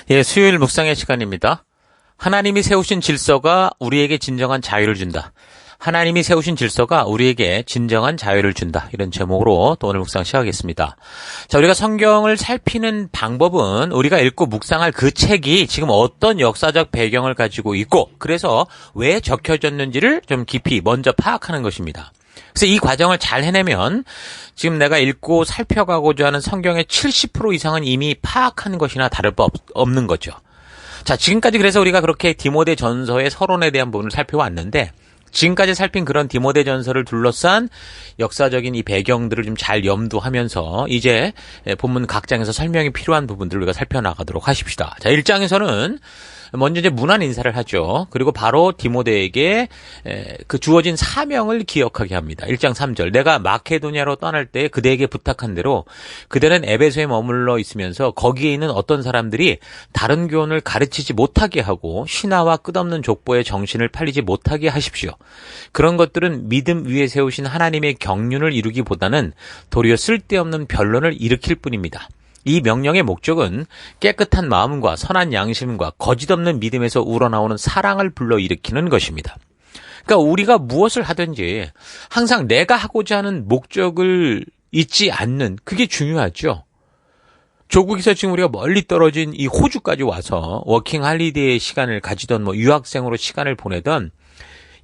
예, 수요일 묵상의 시간입니다. 하나님이 세우신 질서가 우리에게 진정한 자유를 준다. 하나님이 세우신 질서가 우리에게 진정한 자유를 준다. 이런 제목으로 또 오늘 묵상 시작하겠습니다. 자, 우리가 성경을 살피는 방법은 우리가 읽고 묵상할 그 책이 지금 어떤 역사적 배경을 가지고 있고 그래서 왜 적혀졌는지를 좀 깊이 먼저 파악하는 것입니다. 그래서 이 과정을 잘 해내면 지금 내가 읽고 살펴가고자 하는 성경의 70% 이상은 이미 파악한 것이나 다를 바 없는 거죠. 자, 지금까지 그래서 우리가 그렇게 디모데 전서의 서론에 대한 부분을 살펴왔는데 지금까지 살핀 그런 디모데 전서를 둘러싼 역사적인 이 배경들을 좀 잘 염두하면서 이제 본문 각 장에서 설명이 필요한 부분들을 우리가 살펴나가도록 하십시다. 자, 1장에서는 먼저 이제 문안 인사를 하죠. 그리고 바로 디모데에게 그 주어진 사명을 기억하게 합니다. 1장 3절. 내가 마케도냐로 떠날 때 그대에게 부탁한 대로 그대는 에베소에 머물러 있으면서 거기에 있는 어떤 사람들이 다른 교훈을 가르치지 못하게 하고 신화와 끝없는 족보에 정신을 팔리지 못하게 하십시오. 그런 것들은 믿음 위에 세우신 하나님의 경륜을 이루기보다는 도리어 쓸데없는 변론을 일으킬 뿐입니다. 이 명령의 목적은 깨끗한 마음과 선한 양심과 거짓없는 믿음에서 우러나오는 사랑을 불러일으키는 것입니다. 그러니까 우리가 무엇을 하든지 항상 내가 하고자 하는 목적을 잊지 않는 그게 중요하죠. 조국에서 지금 우리가 멀리 떨어진 이 호주까지 와서 워킹 할리데이 시간을 가지던 유학생으로 시간을 보내던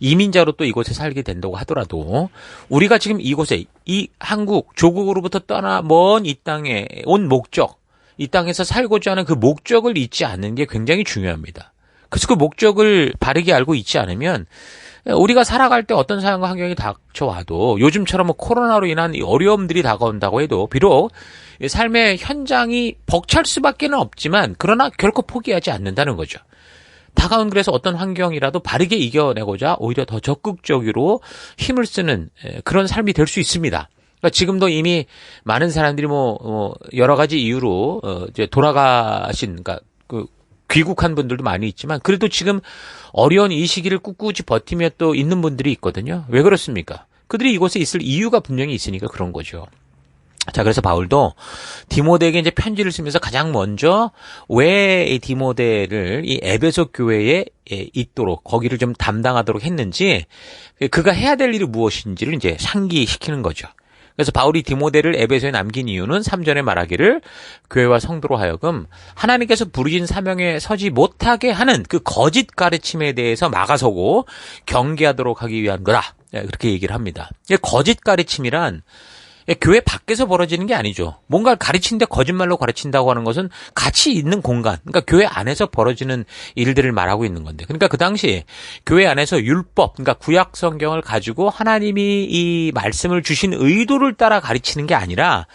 이민자로 또 이곳에 살게 된다고 하더라도 우리가 지금 이곳에 이 한국 조국으로부터 떠나 먼 이 땅에 온 목적, 이 땅에서 살고자 하는 그 목적을 잊지 않는 게 굉장히 중요합니다. 그래서 그 목적을 바르게 알고 있지 않으면 우리가 살아갈 때 어떤 상황과 환경이 닥쳐와도 요즘처럼 코로나로 인한 어려움들이 다가온다고 해도 비록 삶의 현장이 벅찰 수밖에 없지만 그러나 결코 포기하지 않는다는 거죠. 다가온 그래서 어떤 환경이라도 바르게 이겨내고자 오히려 더 적극적으로 힘을 쓰는 그런 삶이 될 수 있습니다. 그러니까 지금도 이미 많은 사람들이 여러 가지 이유로 이제 돌아가신 그러니까 귀국한 분들도 많이 있지만 그래도 지금 어려운 이 시기를 꿋꿋이 버티며 또 있는 분들이 있거든요. 왜 그렇습니까? 그들이 이곳에 있을 이유가 분명히 있으니까 그런 거죠. 자, 그래서 바울도 디모데에게 이제 편지를 쓰면서 가장 먼저 왜 이 디모데를 이 에베소 교회에 있도록 거기를 좀 담당하도록 했는지 그가 해야 될 일이 무엇인지를 이제 상기시키는 거죠. 그래서 바울이 디모데를 에베소에 남긴 이유는 3절에 말하기를 교회와 성도로 하여금 하나님께서 부르신 사명에 서지 못하게 하는 그 거짓 가르침에 대해서 막아서고 경계하도록 하기 위한 거다. 그렇게 얘기를 합니다. 거짓 가르침이란 교회 밖에서 벌어지는 게 아니죠. 뭔가를 가르치는데 거짓말로 가르친다고 하는 것은 가치 있는 공간, 그러니까 교회 안에서 벌어지는 일들을 말하고 있는 건데. 그러니까 그 당시 교회 안에서 율법, 그러니까 구약 성경을 가지고 하나님이 이 말씀을 주신 의도를 따라 가르치는 게 아니라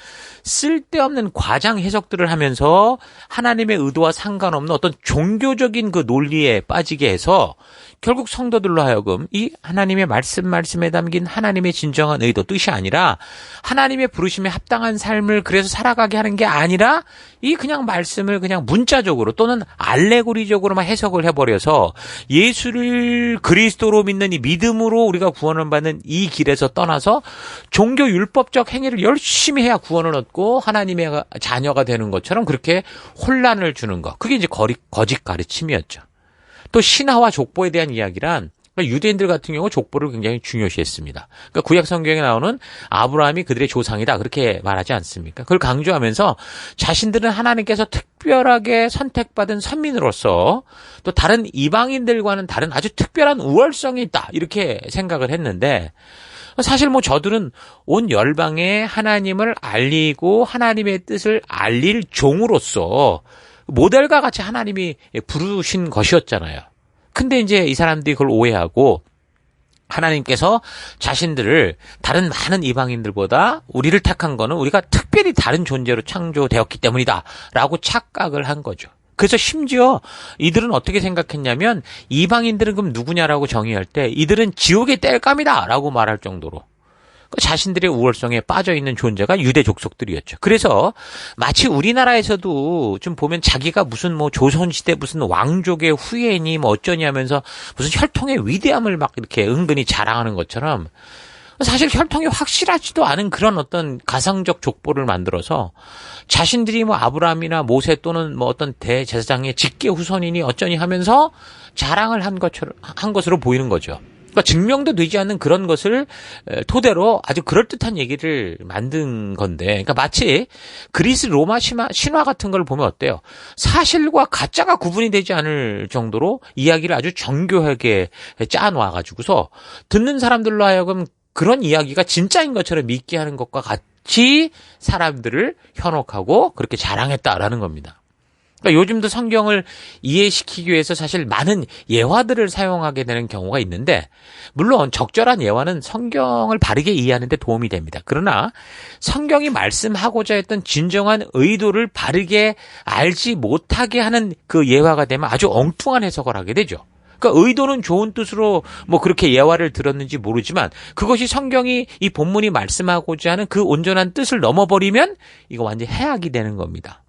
쓸데없는 과장 해석들을 하면서 하나님의 의도와 상관없는 어떤 종교적인 그 논리에 빠지게 해서 결국 성도들로 하여금 이 하나님의 말씀에 담긴 하나님의 진정한 의도, 뜻이 아니라 하나님의 부르심에 합당한 삶을 그래서 살아가게 하는 게 아니라 이 그냥 말씀을 그냥 문자적으로 또는 알레고리적으로만 해석을 해버려서 예수를 그리스도로 믿는 이 믿음으로 우리가 구원을 받는 이 길에서 떠나서 종교 율법적 행위를 열심히 해야 구원을 얻고 하나님의 자녀가 되는 것처럼 그렇게 혼란을 주는 것. 그게 이제 거짓 가르침이었죠. 또 신화와 족보에 대한 이야기란 유대인들 같은 경우 족보를 굉장히 중요시했습니다. 그러니까 구약 성경에 나오는 아브라함이 그들의 조상이다 그렇게 말하지 않습니까? 그걸 강조하면서 자신들은 하나님께서 특별하게 선택받은 선민으로서 또 다른 이방인들과는 다른 아주 특별한 우월성이 있다 이렇게 생각을 했는데 사실 저들은 온 열방에 하나님을 알리고 하나님의 뜻을 알릴 종으로서 모델과 같이 하나님이 부르신 것이었잖아요. 근데 이제 이 사람들이 그걸 오해하고 하나님께서 자신들을 다른 많은 이방인들보다 우리를 택한 거는 우리가 특별히 다른 존재로 창조되었기 때문이다 라고 착각을 한 거죠. 그래서 심지어 이들은 어떻게 생각했냐면 이방인들은 그럼 누구냐라고 정의할 때 이들은 지옥의 땔감이다 라고 말할 정도로 자신들의 우월성에 빠져있는 존재가 유대 족속들이었죠. 그래서 마치 우리나라에서도 좀 보면 자기가 무슨 조선시대 무슨 왕족의 후예니 어쩌니 하면서 무슨 혈통의 위대함을 막 이렇게 은근히 자랑하는 것처럼 사실 혈통이 확실하지도 않은 그런 어떤 가상적 족보를 만들어서 자신들이 뭐 아브라함이나 모세 또는 뭐 어떤 대제사장의 직계 후손이니 어쩌니 하면서 자랑을 한 것으로 보이는 거죠. 그러니까 증명도 되지 않는 그런 것을 토대로 아주 그럴듯한 얘기를 만든 건데, 그러니까 마치 그리스 로마 신화 같은 걸 보면 어때요? 사실과 가짜가 구분이 되지 않을 정도로 이야기를 아주 정교하게 짜놔가지고서 듣는 사람들로 하여금 그런 이야기가 진짜인 것처럼 믿게 하는 것과 같이 사람들을 현혹하고 그렇게 자랑했다라는 겁니다. 그러니까 요즘도 성경을 이해시키기 위해서 사실 많은 예화들을 사용하게 되는 경우가 있는데, 물론 적절한 예화는 성경을 바르게 이해하는 데 도움이 됩니다. 그러나 성경이 말씀하고자 했던 진정한 의도를 바르게 알지 못하게 하는 그 예화가 되면 아주 엉뚱한 해석을 하게 되죠. 그러니까 의도는 좋은 뜻으로 뭐 그렇게 예화를 들었는지 모르지만 그것이 성경이 이 본문이 말씀하고자 하는 그 온전한 뜻을 넘어버리면 이거 완전 해악이 되는 겁니다.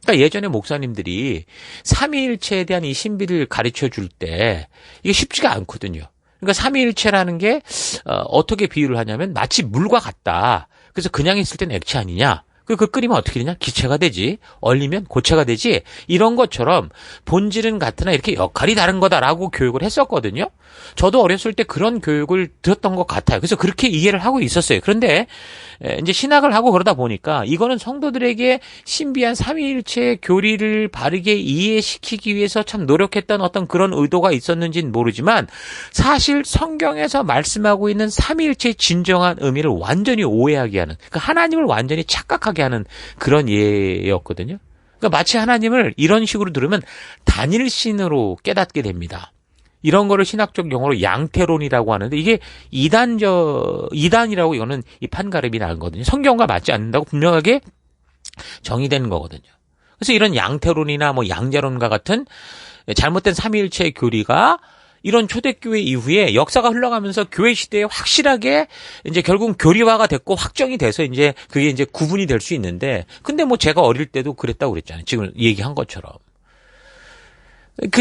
그러니까 예전에 목사님들이 삼위일체에 대한 이 신비를 가르쳐 줄 때 이게 쉽지가 않거든요. 그러니까 삼위일체라는 게 어떻게 비유를 하냐면 마치 물과 같다. 그래서 그냥 있을 땐 액체 아니냐. 그 끓이면 어떻게 되냐? 기체가 되지. 얼리면 고체가 되지. 이런 것처럼 본질은 같으나 이렇게 역할이 다른 거다라고 교육을 했었거든요. 저도 어렸을 때 그런 교육을 들었던 것 같아요. 그래서 그렇게 이해를 하고 있었어요. 그런데 이제 신학을 하고 그러다 보니까 이거는 성도들에게 신비한 삼위일체의 교리를 바르게 이해시키기 위해서 참 노력했던 어떤 그런 의도가 있었는지는 모르지만 사실 성경에서 말씀하고 있는 삼위일체의 진정한 의미를 완전히 오해하게 하는, 그러니까 하나님을 완전히 착각하게 하는 그런 예였거든요. 그러니까 마치 하나님을 이런 식으로 들으면 단일신으로 깨닫게 됩니다. 이런 거를 신학적 용어로 양태론이라고 하는데 이게 이단이라고 이거는 이 판가름이 나거든요. 성경과 맞지 않는다고 분명하게 정의되는 거거든요. 그래서 이런 양태론이나 뭐 양자론과 같은 잘못된 삼위일체의 교리가 이런 초대교회 이후에 역사가 흘러가면서 교회 시대에 확실하게 이제 결국 교리화가 됐고 확정이 돼서 이제 그게 이제 구분이 될 수 있는데, 근데 뭐 제가 어릴 때도 그랬다고 그랬잖아요. 지금 얘기한 것처럼.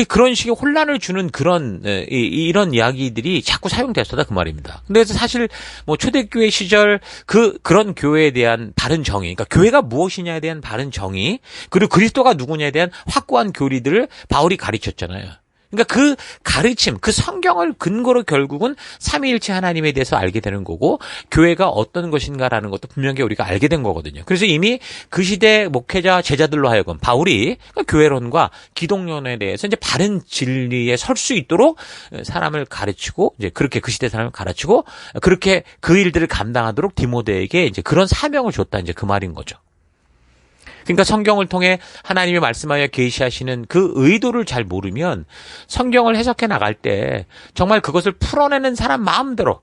그런 식의 혼란을 주는 그런, 이런 이야기들이 자꾸 사용됐었다 그 말입니다. 근데 사실 뭐 초대교회 시절 그런 교회에 대한 바른 정의, 그러니까 교회가 무엇이냐에 대한 바른 정의, 그리고 그리스도가 누구냐에 대한 확고한 교리들을 바울이 가르쳤잖아요. 그러니까 그 가르침, 그 성경을 근거로 결국은 삼위일체 하나님에 대해서 알게 되는 거고 교회가 어떤 것인가라는 것도 분명히 우리가 알게 된 거거든요. 그래서 이미 그 시대 목회자 제자들로 하여금 바울이 교회론과 기독론에 대해서 이제 바른 진리에 설 수 있도록 사람을 가르치고 이제 그렇게 그 시대 사람을 가르치고 그렇게 그 일들을 감당하도록 디모데에게 이제 그런 사명을 줬다, 이제 그 말인 거죠. 그러니까 성경을 통해 하나님이 말씀하여 계시하시는 그 의도를 잘 모르면 성경을 해석해 나갈 때 정말 그것을 풀어내는 사람 마음대로,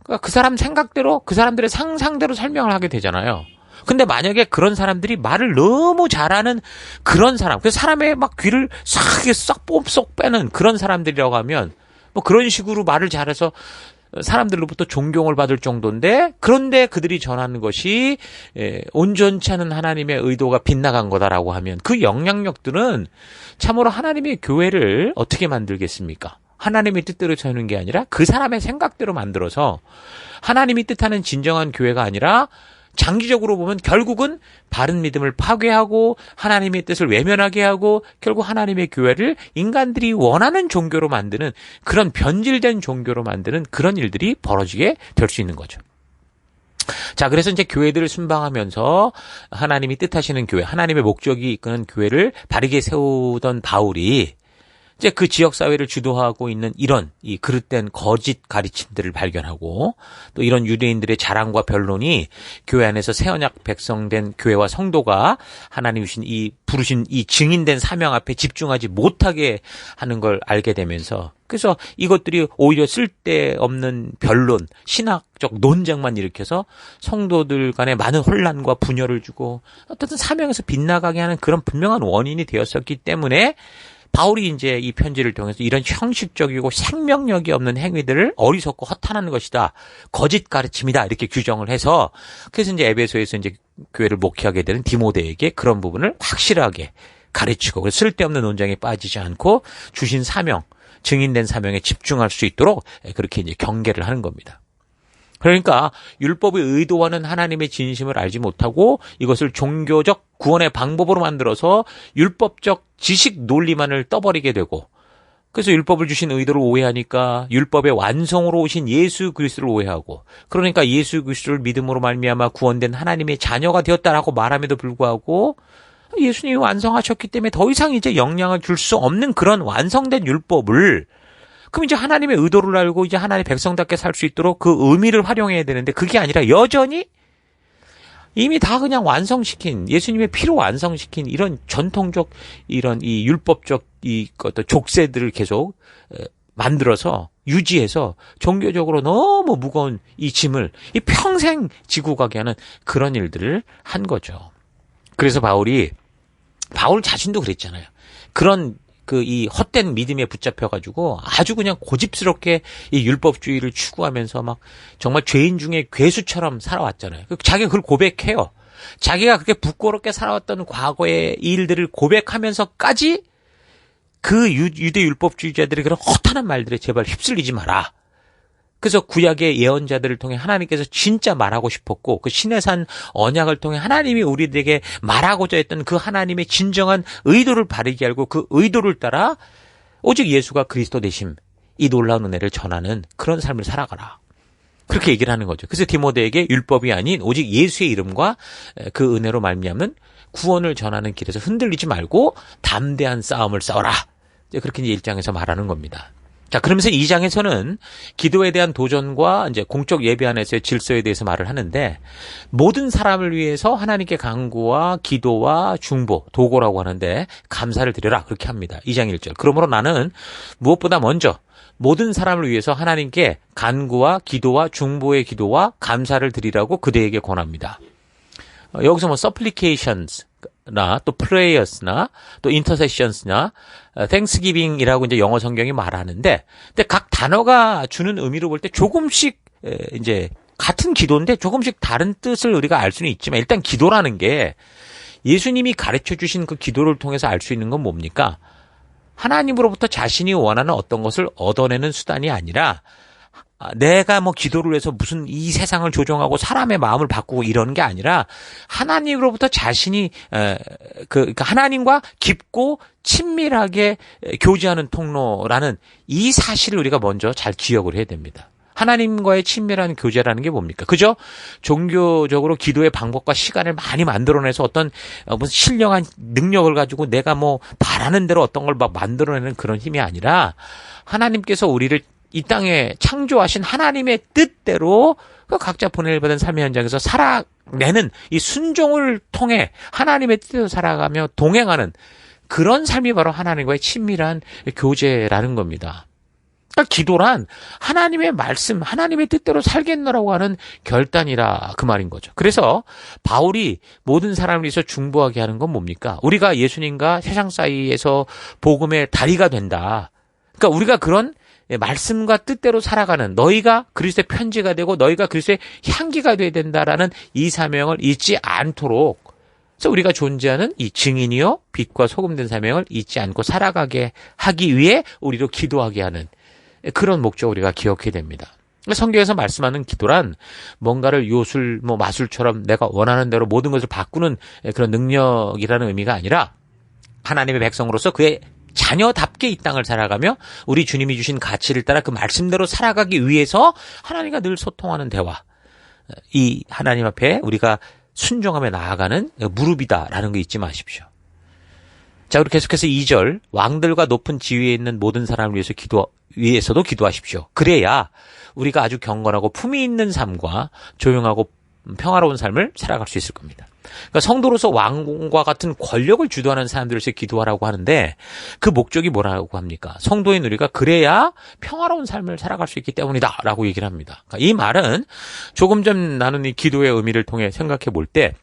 그러니까 그 사람 생각대로, 그 사람들의 상상대로 설명을 하게 되잖아요. 근데 만약에 그런 사람들이 말을 너무 잘하는 그런 사람, 그 사람의 막 귀를 싹 뽐쏙 빼는 그런 사람들이라고 하면 뭐 그런 식으로 말을 잘해서 사람들로부터 존경을 받을 정도인데, 그런데 그들이 전하는 것이 온전치 않은 하나님의 의도가 빗나간 거다라고 하면 그 영향력들은 참으로 하나님의 교회를 어떻게 만들겠습니까? 하나님의 뜻대로 서는 게 아니라 그 사람의 생각대로 만들어서 하나님이 뜻하는 진정한 교회가 아니라 장기적으로 보면 결국은 바른 믿음을 파괴하고 하나님의 뜻을 외면하게 하고 결국 하나님의 교회를 인간들이 원하는 종교로 만드는, 그런 변질된 종교로 만드는 그런 일들이 벌어지게 될 수 있는 거죠. 자, 그래서 이제 교회들을 순방하면서 하나님이 뜻하시는 교회, 하나님의 목적이 이끄는 교회를 바르게 세우던 바울이 이제 그 지역 사회를 주도하고 있는 이런 이 그릇된 거짓 가르침들을 발견하고, 또 이런 유대인들의 자랑과 변론이 교회 안에서 새 언약 백성된 교회와 성도가 하나님이 주신 이 부르신 이 증인된 사명 앞에 집중하지 못하게 하는 걸 알게 되면서, 그래서 이것들이 오히려 쓸데없는 변론, 신학적 논쟁만 일으켜서 성도들 간에 많은 혼란과 분열을 주고 어떤 사명에서 빗나가게 하는 그런 분명한 원인이 되었었기 때문에 바울이 이제 이 편지를 통해서 이런 형식적이고 생명력이 없는 행위들을 어리석고 허탄한 것이다, 거짓 가르침이다, 이렇게 규정을 해서, 그래서 이제 에베소에서 이제 교회를 목회하게 되는 디모데에게 그런 부분을 확실하게 가르치고, 그래서 쓸데없는 논쟁에 빠지지 않고 주신 사명, 증인된 사명에 집중할 수 있도록 그렇게 이제 경계를 하는 겁니다. 그러니까 율법의 의도와는 하나님의 진심을 알지 못하고 이것을 종교적 구원의 방법으로 만들어서 율법적 지식 논리만을 떠버리게 되고, 그래서 율법을 주신 의도를 오해하니까 율법의 완성으로 오신 예수 그리스도를 오해하고, 그러니까 예수 그리스도를 믿음으로 말미암아 구원된 하나님의 자녀가 되었다라고 말함에도 불구하고 예수님이 완성하셨기 때문에 더 이상 이제 영향을 줄 수 없는 그런 완성된 율법을, 그럼 이제 하나님의 의도를 알고 이제 하나님의 백성답게 살 수 있도록 그 의미를 활용해야 되는데, 그게 아니라 여전히 이미 다 그냥 완성시킨, 예수님의 피로 완성시킨 이런 전통적, 이런 이 율법적 이 어떤 족쇄들을 계속 만들어서 유지해서 종교적으로 너무 무거운 이 짐을 이 평생 지고 가게 하는 그런 일들을 한 거죠. 그래서 바울 자신도 그랬잖아요. 그런 이 헛된 믿음에 붙잡혀가지고 아주 그냥 고집스럽게 이 율법주의를 추구하면서 막 정말 죄인 중에 괴수처럼 살아왔잖아요. 자기가 그걸 고백해요. 자기가 그렇게 부끄럽게 살아왔던 과거의 일들을 고백하면서까지 그 유대 율법주의자들의 그런 허탄한 말들에 제발 휩쓸리지 마라. 그래서 구약의 예언자들을 통해 하나님께서 진짜 말하고 싶었고, 그 신의 산 언약을 통해 하나님이 우리들에게 말하고자 했던 그 하나님의 진정한 의도를 바르게 알고 그 의도를 따라 오직 예수가 그리스도 되심, 이 놀라운 은혜를 전하는 그런 삶을 살아가라. 그렇게 얘기를 하는 거죠. 그래서 디모데에게 율법이 아닌 오직 예수의 이름과 그 은혜로 말미암는 구원을 전하는 길에서 흔들리지 말고 담대한 싸움을 싸워라. 그렇게 이제 1장에서 말하는 겁니다. 자, 그러면서 2장에서는 기도에 대한 도전과 이제 공적 예배 안에서의 질서에 대해서 말을 하는데, 모든 사람을 위해서 하나님께 간구와 기도와 중보, 도고라고 하는데 감사를 드려라. 그렇게 합니다. 2장 1절. 그러므로 나는 무엇보다 먼저 모든 사람을 위해서 하나님께 간구와 기도와 중보의 기도와 감사를 드리라고 그대에게 권합니다. 여기서 뭐 supplications 나 또 prayers나 또 intercessions나 thanksgiving이라고 이제 영어 성경이 말하는데, 근데 각 단어가 주는 의미로 볼 때 조금씩 이제 같은 기도인데 조금씩 다른 뜻을 우리가 알 수는 있지만, 일단 기도라는 게 예수님이 가르쳐 주신 그 기도를 통해서 알 수 있는 건 뭡니까? 하나님으로부터 자신이 원하는 어떤 것을 얻어내는 수단이 아니라, 내가 뭐 기도를 해서 무슨 이 세상을 조종하고 사람의 마음을 바꾸고 이런 게 아니라 하나님으로부터 자신이 그러니까 하나님과 깊고 친밀하게 교제하는 통로라는 이 사실을 우리가 먼저 잘 기억을 해야 됩니다. 하나님과의 친밀한 교제라는 게 뭡니까? 그죠? 종교적으로 기도의 방법과 시간을 많이 만들어내서 어떤 무슨 신령한 능력을 가지고 내가 뭐 바라는 대로 어떤 걸 막 만들어내는 그런 힘이 아니라, 하나님께서 우리를 이 땅에 창조하신 하나님의 뜻대로 그 각자 보냄을 받은 삶의 현장에서 살아내는 이 순종을 통해 하나님의 뜻대로 살아가며 동행하는 그런 삶이 바로 하나님과의 친밀한 교제라는 겁니다. 그러니까 기도란 하나님의 말씀, 하나님의 뜻대로 살겠노라고 하는 결단이라 그 말인 거죠. 그래서 바울이 모든 사람을 위해서 중보하게 하는 건 뭡니까? 우리가 예수님과 세상 사이에서 복음의 다리가 된다. 그러니까 우리가 그런 말씀과 뜻대로 살아가는, 너희가 그리스도의 편지가 되고 너희가 그리스도의 향기가 되어야 된다라는 이 사명을 잊지 않도록, 그래서 우리가 존재하는 이 증인이요 빛과 소금된 사명을 잊지 않고 살아가게 하기 위해 우리로 기도하게 하는 그런 목적을 우리가 기억해야 됩니다. 성경에서 말씀하는 기도란 뭔가를 요술, 마술처럼 내가 원하는 대로 모든 것을 바꾸는 그런 능력이라는 의미가 아니라, 하나님의 백성으로서 그의 자녀답게 이 땅을 살아가며 우리 주님이 주신 가치를 따라 그 말씀대로 살아가기 위해서 하나님과 늘 소통하는 대화, 이 하나님 앞에 우리가 순종하며 나아가는 무릎이다라는 거 잊지 마십시오. 자, 그리고 계속해서 2절, 왕들과 높은 지위에 있는 모든 사람을 위해서도 기도하십시오. 그래야 우리가 아주 경건하고 품위 있는 삶과 조용하고 평화로운 삶을 살아갈 수 있을 겁니다. 그러니까 성도로서 왕과 같은 권력을 주도하는 사람들에서 기도하라고 하는데, 그 목적이 뭐라고 합니까? 성도인 우리가 그래야 평화로운 삶을 살아갈 수 있기 때문이다 라고 얘기를 합니다. 그러니까 이 말은 조금 전 나눈 이 기도의 의미를 통해 생각해 볼 때,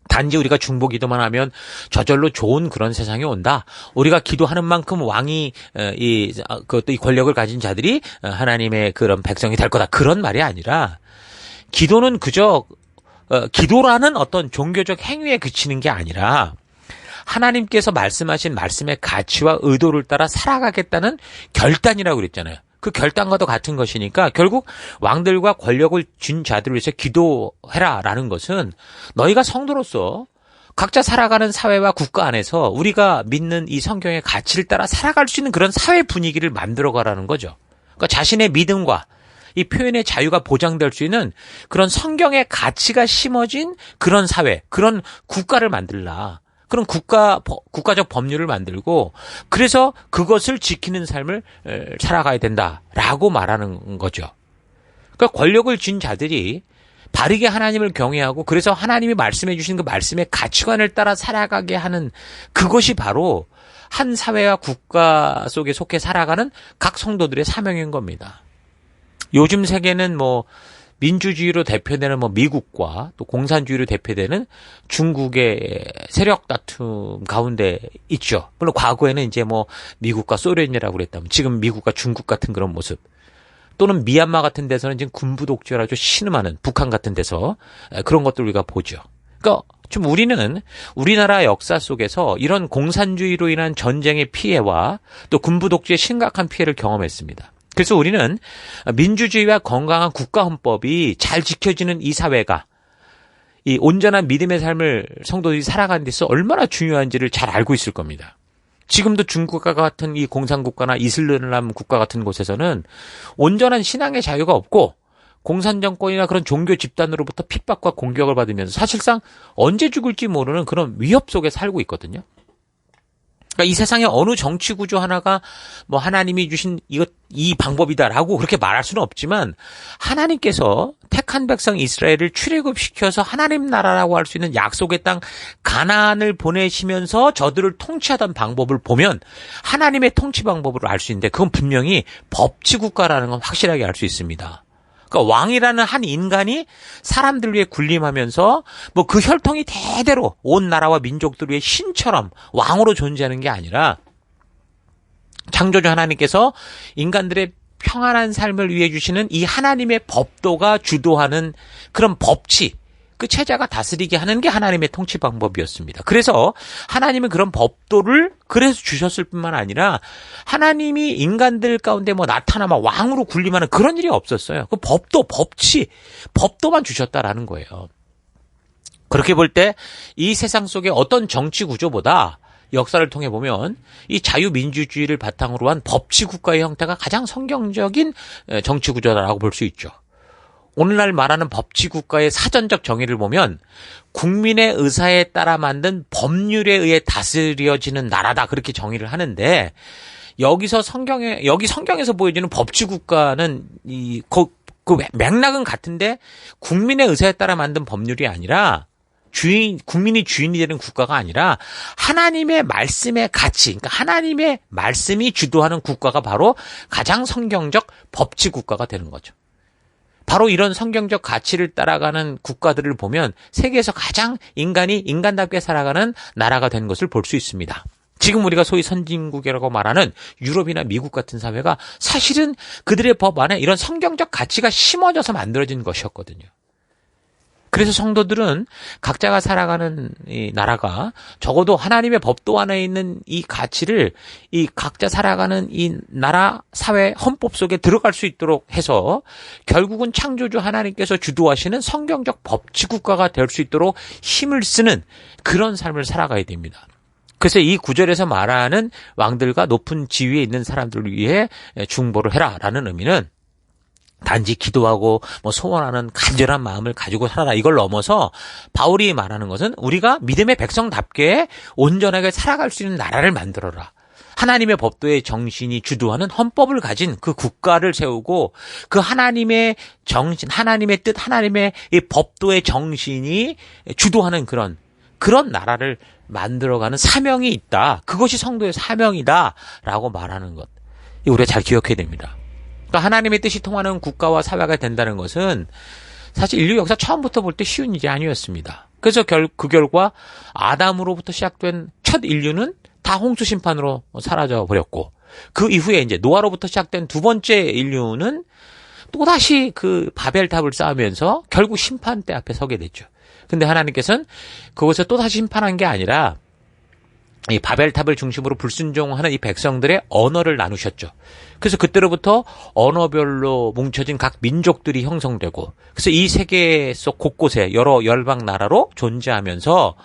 단지 우리가 중보 기도만 하면 저절로 좋은 그런 세상이 온다, 우리가 기도하는 만큼 왕이 이 권력을 가진 자들이 하나님의 그런 백성이 될 거다, 그런 말이 아니라, 기도는 그저 기도라는 어떤 종교적 행위에 그치는 게 아니라 하나님께서 말씀하신 말씀의 가치와 의도를 따라 살아가겠다는 결단이라고 그랬잖아요. 그 결단과도 같은 것이니까 결국 왕들과 권력을 쥔 자들을 위해서 기도해라라는 것은 너희가 성도로서 각자 살아가는 사회와 국가 안에서 우리가 믿는 이 성경의 가치를 따라 살아갈 수 있는 그런 사회 분위기를 만들어가라는 거죠. 그러니까 자신의 믿음과 이 표현의 자유가 보장될 수 있는 그런 성경의 가치가 심어진 그런 사회, 그런 국가를 만들라. 그런 국가적 법률을 만들고 그래서 그것을 지키는 삶을 살아가야 된다라고 말하는 거죠. 그러니까 권력을 쥔 자들이 바르게 하나님을 경외하고 그래서 하나님이 말씀해 주신 그 말씀의 가치관을 따라 살아가게 하는 그것이 바로 한 사회와 국가 속에 속해 살아가는 각 성도들의 사명인 겁니다. 요즘 세계는 민주주의로 대표되는 미국과 또 공산주의로 대표되는 중국의 세력 다툼 가운데 있죠. 물론 과거에는 이제 미국과 소련이라고 그랬다면 지금 미국과 중국 같은 그런 모습. 또는 미얀마 같은 데서는 지금 군부 독재를 아주 신음하는 북한 같은 데서 그런 것들 우리가 보죠. 그러니까 좀 우리는 우리나라 역사 속에서 이런 공산주의로 인한 전쟁의 피해와 또 군부 독재의 심각한 피해를 경험했습니다. 그래서 우리는 민주주의와 건강한 국가 헌법이 잘 지켜지는 이 사회가 이 온전한 믿음의 삶을 성도들이 살아가는 데서 얼마나 중요한지를 잘 알고 있을 겁니다. 지금도 중국과 같은 이 공산국가나 이슬람 국가 같은 곳에서는 온전한 신앙의 자유가 없고 공산정권이나 그런 종교 집단으로부터 핍박과 공격을 받으면서 사실상 언제 죽을지 모르는 그런 위협 속에 살고 있거든요. 그러니까 이 세상의 어느 정치 구조 하나가 하나님이 주신 이 방법이다라고 그렇게 말할 수는 없지만 하나님께서 택한 백성 이스라엘을 출애굽시켜서 하나님 나라라고 할 수 있는 약속의 땅 가나안을 보내시면서 저들을 통치하던 방법을 보면 하나님의 통치 방법으로 알 수 있는데 그건 분명히 법치국가라는 건 확실하게 알 수 있습니다. 그러니까 왕이라는 한 인간이 사람들 위해 군림하면서 그 혈통이 대대로 온 나라와 민족들 위해 신처럼 왕으로 존재하는 게 아니라 창조주 하나님께서 인간들의 평안한 삶을 위해 주시는 이 하나님의 법도가 주도하는 그런 법치, 그 체제가 다스리게 하는 게 하나님의 통치 방법이었습니다. 그래서 하나님은 그런 법도를 그래서 주셨을 뿐만 아니라 하나님이 인간들 가운데 나타나 왕으로 군림하는 그런 일이 없었어요. 그 법도만 주셨다라는 거예요. 그렇게 볼 때 이 세상 속의 어떤 정치 구조보다 역사를 통해 보면 이 자유민주주의를 바탕으로 한 법치국가의 형태가 가장 성경적인 정치 구조다라고 볼 수 있죠. 오늘날 말하는 법치국가의 사전적 정의를 보면 국민의 의사에 따라 만든 법률에 의해 다스려지는 나라다 그렇게 정의를 하는데 여기 성경에서 보여주는 법치국가는 그 맥락은 같은데 국민의 의사에 따라 만든 법률이 아니라 국민이 주인이 되는 국가가 아니라 하나님의 말씀의 가치, 그러니까 하나님의 말씀이 주도하는 국가가 바로 가장 성경적 법치국가가 되는 거죠. 바로 이런 성경적 가치를 따라가는 국가들을 보면 세계에서 가장 인간이 인간답게 살아가는 나라가 된 것을 볼 수 있습니다. 지금 우리가 소위 선진국이라고 말하는 유럽이나 미국 같은 사회가 사실은 그들의 법 안에 이런 성경적 가치가 심어져서 만들어진 것이었거든요. 그래서 성도들은 각자가 살아가는 이 나라가 적어도 하나님의 법도 안에 있는 이 가치를 이 각자 살아가는 이 나라 사회 헌법 속에 들어갈 수 있도록 해서 결국은 창조주 하나님께서 주도하시는 성경적 법치국가가 될 수 있도록 힘을 쓰는 그런 삶을 살아가야 됩니다. 그래서 이 구절에서 말하는 왕들과 높은 지위에 있는 사람들을 위해 중보를 해라라는 의미는 단지 기도하고 소원하는 간절한 마음을 가지고 살아라 이걸 넘어서 바울이 말하는 것은 우리가 믿음의 백성답게 온전하게 살아갈 수 있는 나라를 만들어라. 하나님의 법도의 정신이 주도하는 헌법을 가진 그 국가를 세우고 그 하나님의 정신, 하나님의 뜻, 하나님의 이 법도의 정신이 주도하는 그런 나라를 만들어가는 사명이 있다. 그것이 성도의 사명이다라고 말하는 것. 우리가 잘 기억해야 됩니다. 그러니까 하나님의 뜻이 통하는 국가와 사회가 된다는 것은 사실 인류 역사 처음부터 볼 때 쉬운 일이 아니었습니다. 그래서 그 결과 아담으로부터 시작된 첫 인류는 다 홍수 심판으로 사라져 버렸고 그 이후에 이제 노아로부터 시작된 두 번째 인류는 또다시 그 바벨탑을 쌓으면서 결국 심판대 앞에 서게 됐죠. 근데 하나님께서는 그것을 또다시 심판한 게 아니라 이 바벨탑을 중심으로 불순종하는 이 백성들의 언어를 나누셨죠. 그래서 그때로부터 언어별로 뭉쳐진 각 민족들이 형성되고, 그래서 이 세계 속 곳곳에 여러 열방 나라로 존재하면서,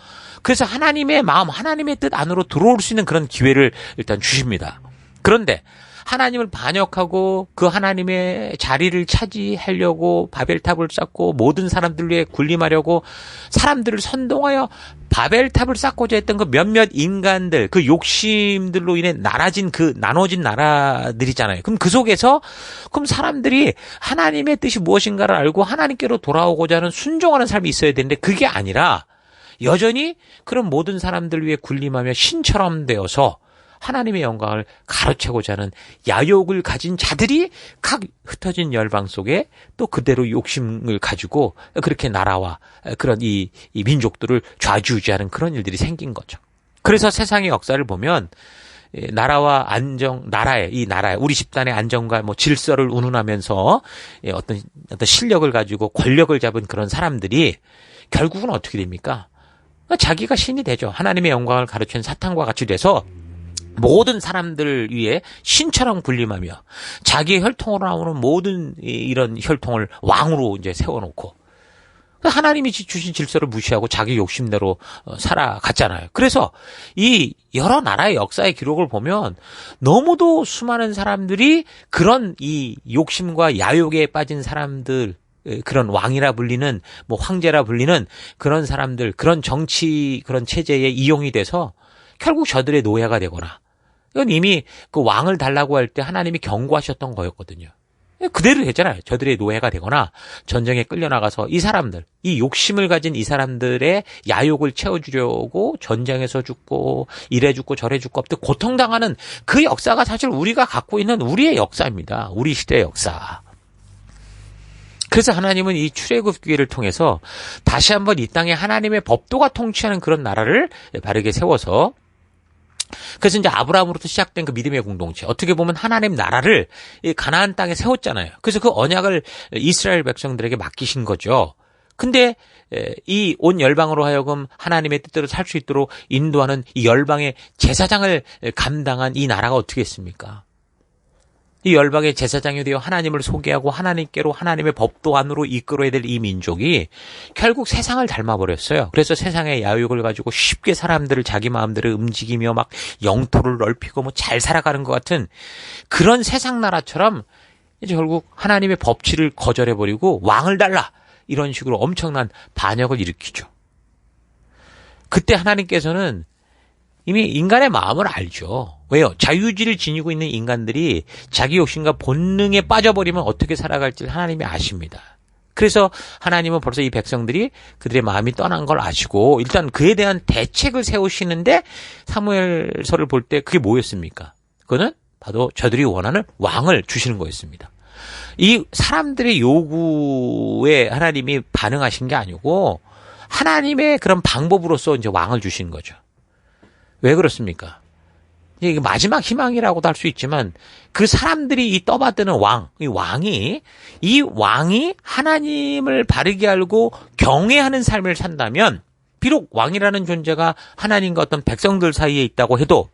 그래서 하나님의 마음, 하나님의 뜻 안으로 들어올 수 있는 그런 기회를 일단 주십니다. 그런데 하나님을 반역하고 그 하나님의 자리를 차지하려고 바벨탑을 쌓고 모든 사람들 위해 군림하려고 사람들을 선동하여 바벨탑을 쌓고자 했던 그 몇몇 인간들, 그 욕심들로 인해 나눠진 나라들이잖아요. 그럼 그 속에서 그럼 사람들이 하나님의 뜻이 무엇인가를 알고 하나님께로 돌아오고자 하는 순종하는 삶이 있어야 되는데, 그게 아니라 여전히 그런 모든 사람들 위해 군림하며 신처럼 되어서 하나님의 영광을 가로채고자 하는 야욕을 가진 자들이 각 흩어진 열방 속에 또 그대로 욕심을 가지고 그렇게 나라와 그런 이 민족들을 좌지우지하는 그런 일들이 생긴 거죠. 그래서 세상의 역사를 보면 나라의 우리 집단의 안정과 질서를 운운하면서 어떤 실력을 가지고 권력을 잡은 그런 사람들이 결국은 어떻게 됩니까? 자기가 신이 되죠. 하나님의 영광을 가로챈 사탄과 같이 돼서 모든 사람들 위해 신처럼 군림하며 자기의 혈통으로 나오는 모든 이런 혈통을 왕으로 이제 세워놓고 하나님이 주신 질서를 무시하고 자기 욕심대로 살아갔잖아요. 그래서 이 여러 나라의 역사의 기록을 보면 너무도 수많은 사람들이 그런 이 욕심과 야욕에 빠진 사람들, 그런 왕이라 불리는 황제라 불리는 그런 사람들, 그런 정치 그런 체제에 이용이 돼서 결국 저들의 노예가 되거나, 이건 이미 그 왕을 달라고 할 때 하나님이 경고하셨던 거였거든요. 그대로 되잖아요. 저들의 노예가 되거나 전쟁에 끌려나가서 이 사람들, 이 욕심을 가진 이 사람들의 야욕을 채워주려고 전쟁에서 죽고 이래 죽고 저래 죽고 없듯 고통당하는 그 역사가 사실 우리가 갖고 있는 우리의 역사입니다. 우리 시대의 역사. 그래서 하나님은 이 출애굽 기회를 통해서 다시 한번 이 땅에 하나님의 법도가 통치하는 그런 나라를 바르게 세워서, 그래서 이제 아브라함으로부터 시작된 그 믿음의 공동체, 어떻게 보면 하나님 나라를 이 가나안 땅에 세웠잖아요. 그래서 그 언약을 이스라엘 백성들에게 맡기신 거죠. 근데 이 온 열방으로 하여금 하나님의 뜻대로 살 수 있도록 인도하는 이 열방의 제사장을 감당한 이 나라가 어떻게 했습니까? 이 열방의 제사장이 되어 하나님을 소개하고 하나님께로 하나님의 법도 안으로 이끌어야 될 이 민족이 결국 세상을 닮아버렸어요. 그래서 세상의 야욕을 가지고 쉽게 사람들을 자기 마음대로 움직이며 막 영토를 넓히고 잘 살아가는 것 같은 그런 세상 나라처럼 이제 결국 하나님의 법치를 거절해버리고 왕을 달라, 이런 식으로 엄청난 반역을 일으키죠. 그때 하나님께서는 이미 인간의 마음을 알죠. 왜요? 자유의지를 지니고 있는 인간들이 자기 욕심과 본능에 빠져버리면 어떻게 살아갈지 하나님이 아십니다. 그래서 하나님은 벌써 이 백성들이 그들의 마음이 떠난 걸 아시고 일단 그에 대한 대책을 세우시는데, 사무엘서를 볼 때 그게 뭐였습니까? 그거는 바로 저들이 원하는 왕을 주시는 거였습니다. 이 사람들의 요구에 하나님이 반응하신 게 아니고 하나님의 그런 방법으로서 이제 왕을 주신 거죠. 왜 그렇습니까? 이게 마지막 희망이라고도 할 수 있지만 그 사람들이 이 떠받드는 이 왕이 하나님을 바르게 알고 경외하는 삶을 산다면, 비록 왕이라는 존재가 하나님과 어떤 백성들 사이에 있다고 해도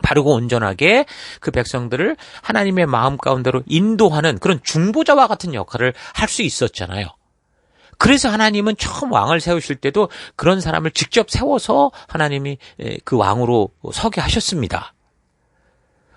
바르고 온전하게 그 백성들을 하나님의 마음 가운데로 인도하는 그런 중보자와 같은 역할을 할 수 있었잖아요. 그래서 하나님은 처음 왕을 세우실 때도 그런 사람을 직접 세워서 하나님이 그 왕으로 서게 하셨습니다.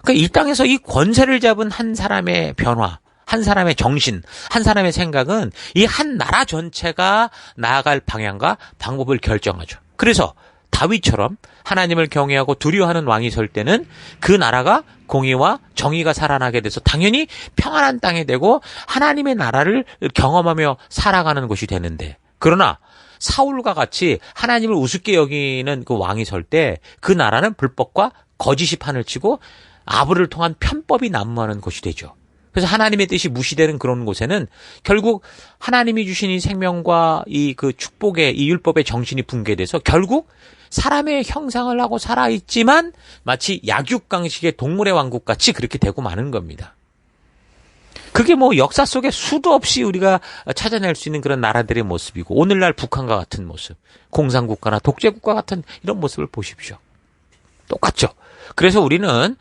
그러니까 이 땅에서 이 권세를 잡은 한 사람의 변화, 한 사람의 정신, 한 사람의 생각은 이 한 나라 전체가 나아갈 방향과 방법을 결정하죠. 그래서 다윗처럼 하나님을 경외하고 두려워하는 왕이 설 때는 그 나라가 공의와 정의가 살아나게 돼서 당연히 평안한 땅이 되고 하나님의 나라를 경험하며 살아가는 것이 되는데, 그러나 사울과 같이 하나님을 우습게 여기는 그 왕이 설 때 그 나라는 불법과 거짓이 판을 치고 아부를 통한 편법이 난무하는 것이 되죠. 그래서 하나님의 뜻이 무시되는 그런 곳에는 결국 하나님이 주신 이 생명과 이 그 축복의 이 율법의 정신이 붕괴돼서 결국 사람의 형상을 하고 살아있지만 마치 약육강식의 동물의 왕국같이 그렇게 되고 마는 겁니다. 그게 역사 속에 수도 없이 우리가 찾아낼 수 있는 그런 나라들의 모습이고, 오늘날 북한과 같은 모습, 공산국가나 독재국가 같은 이런 모습을 보십시오. 똑같죠. 그래서 우리는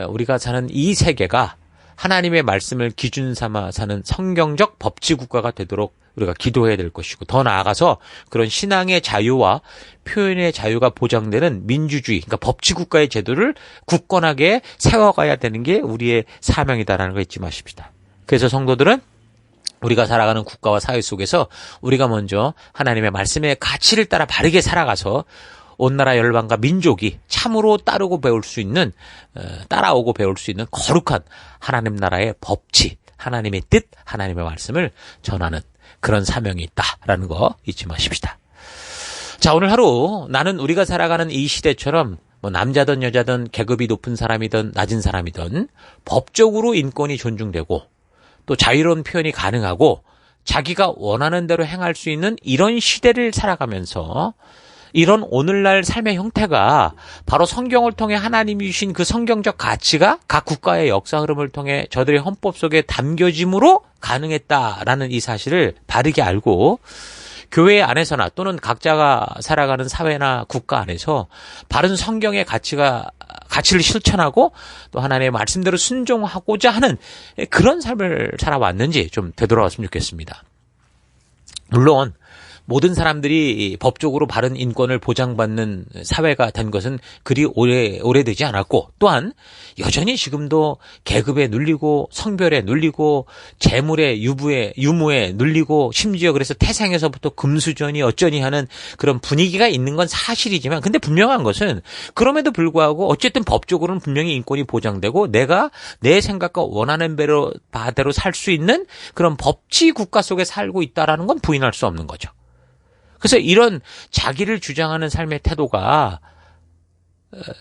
우리가 사는 이 세계가 하나님의 말씀을 기준 삼아 사는 성경적 법치 국가가 되도록 우리가 기도해야 될 것이고, 더 나아가서 그런 신앙의 자유와 표현의 자유가 보장되는 민주주의, 그러니까 법치 국가의 제도를 굳건하게 세워가야 되는 게 우리의 사명이다라는 거 잊지 마십시다. 그래서 성도들은 우리가 살아가는 국가와 사회 속에서 우리가 먼저 하나님의 말씀의 가치를 따라 바르게 살아가서 온 나라 열방과 민족이 참으로 따라오고 배울 수 있는 거룩한 하나님 나라의 법치, 하나님의 뜻, 하나님의 말씀을 전하는 그런 사명이 있다라는 거 잊지 마십시다. 자, 오늘 하루 나는 우리가 살아가는 이 시대처럼 뭐 남자든 여자든 계급이 높은 사람이든 낮은 사람이든 법적으로 인권이 존중되고 또 자유로운 표현이 가능하고 자기가 원하는 대로 행할 수 있는 이런 시대를 살아가면서 이런 오늘날 삶의 형태가 바로 성경을 통해 하나님이 주신 그 성경적 가치가 각 국가의 역사 흐름을 통해 저들의 헌법 속에 담겨짐으로 가능했다라는 이 사실을 바르게 알고 교회 안에서나 또는 각자가 살아가는 사회나 국가 안에서 바른 성경의 가치를 실천하고 또 하나님의 말씀대로 순종하고자 하는 그런 삶을 살아왔는지 좀 되돌아왔으면 좋겠습니다. 물론 모든 사람들이 법적으로 바른 인권을 보장받는 사회가 된 것은 그리 오래되지 않았고, 또한 여전히 지금도 계급에 눌리고 성별에 눌리고 재물에 유무에 눌리고 심지어 그래서 태생에서부터 금수저니 어쩌니 하는 그런 분위기가 있는 건 사실이지만, 근데 분명한 것은 그럼에도 불구하고 어쨌든 법적으로는 분명히 인권이 보장되고 내가 내 생각과 원하는 바대로 살 수 있는 그런 법치 국가 속에 살고 있다라는 건 부인할 수 없는 거죠. 그래서 이런 자기를 주장하는 삶의 태도가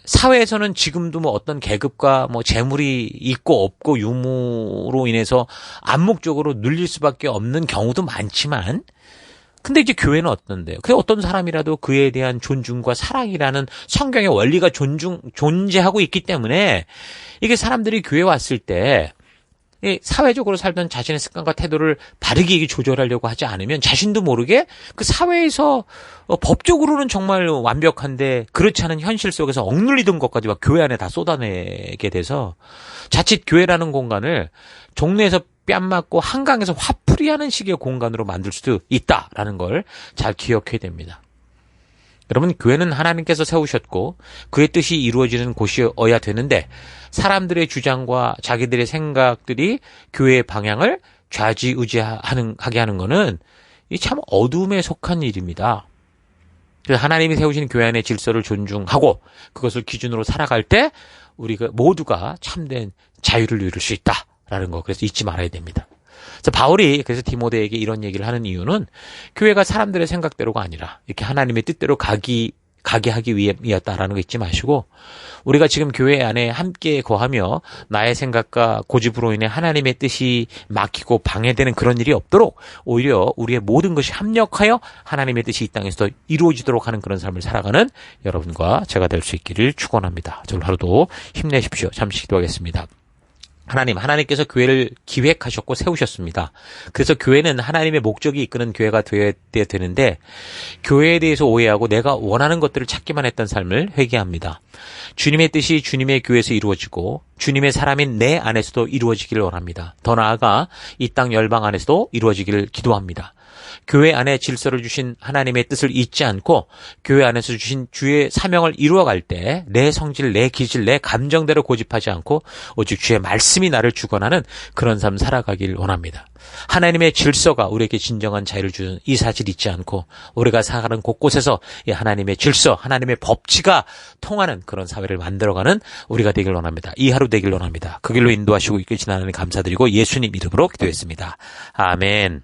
사회에서는 지금도 뭐 어떤 계급과 뭐 재물이 있고 없고 유무로 인해서 암묵적으로 눌릴 수밖에 없는 경우도 많지만, 근데 이제 교회는 어떤데요? 그 어떤 사람이라도 그에 대한 존중과 사랑이라는 성경의 원리가 존재하고 있기 때문에 이게 사람들이 교회 왔을 때 사회적으로 살던 자신의 습관과 태도를 바르게 조절하려고 하지 않으면 자신도 모르게 그 사회에서 법적으로는 정말 완벽한데 그렇지 않은 현실 속에서 억눌리던 것까지 막 교회 안에 다 쏟아내게 돼서 자칫 교회라는 공간을 종로에서 뺨 맞고 한강에서 화풀이하는 식의 공간으로 만들 수도 있다라는 걸 잘 기억해야 됩니다. 여러분, 교회는 하나님께서 세우셨고 그의 뜻이 이루어지는 곳이어야 되는데 사람들의 주장과 자기들의 생각들이 교회의 방향을 좌지우지하게 하는 것은 참 어둠에 속한 일입니다. 그래서 하나님이 세우신 교회 안의 질서를 존중하고 그것을 기준으로 살아갈 때 우리가 모두가 참된 자유를 누릴 수 있다라는 거, 그래서 잊지 말아야 됩니다. 그래서 바울이 그래서 디모데에게 이런 얘기를 하는 이유는 교회가 사람들의 생각대로가 아니라 이렇게 하나님의 뜻대로 가게 하기 위함이었다라는 거 잊지 마시고, 우리가 지금 교회 안에 함께 거하며 나의 생각과 고집으로 인해 하나님의 뜻이 막히고 방해되는 그런 일이 없도록 오히려 우리의 모든 것이 합력하여 하나님의 뜻이 이 땅에서 이루어지도록 하는 그런 삶을 살아가는 여러분과 제가 될 수 있기를 축원합니다. 오늘 하루도 힘내십시오. 잠시 기도하겠습니다. 하나님께서 교회를 기획하셨고 세우셨습니다. 그래서 교회는 하나님의 목적이 이끄는 교회가 되어야 되는데 교회에 대해서 오해하고 내가 원하는 것들을 찾기만 했던 삶을 회개합니다. 주님의 뜻이 주님의 교회에서 이루어지고 주님의 사람인 내 안에서도 이루어지기를 원합니다. 더 나아가 이 땅 열방 안에서도 이루어지기를 기도합니다. 교회 안에 질서를 주신 하나님의 뜻을 잊지 않고 교회 안에서 주신 주의 사명을 이루어갈 때 내 성질, 내 기질, 내 감정대로 고집하지 않고 오직 주의 말씀이 나를 주관하는 그런 삶 살아가길 원합니다. 하나님의 질서가 우리에게 진정한 자유를 주는 이 사실 잊지 않고 우리가 살아가는 곳곳에서 이 하나님의 질서, 하나님의 법치가 통하는 그런 사회를 만들어가는 우리가 되길 원합니다. 이 하루 되길 원합니다. 그 길로 인도하시고 이끄시는 하나님 감사드리고 예수님 이름으로 기도했습니다. 아멘.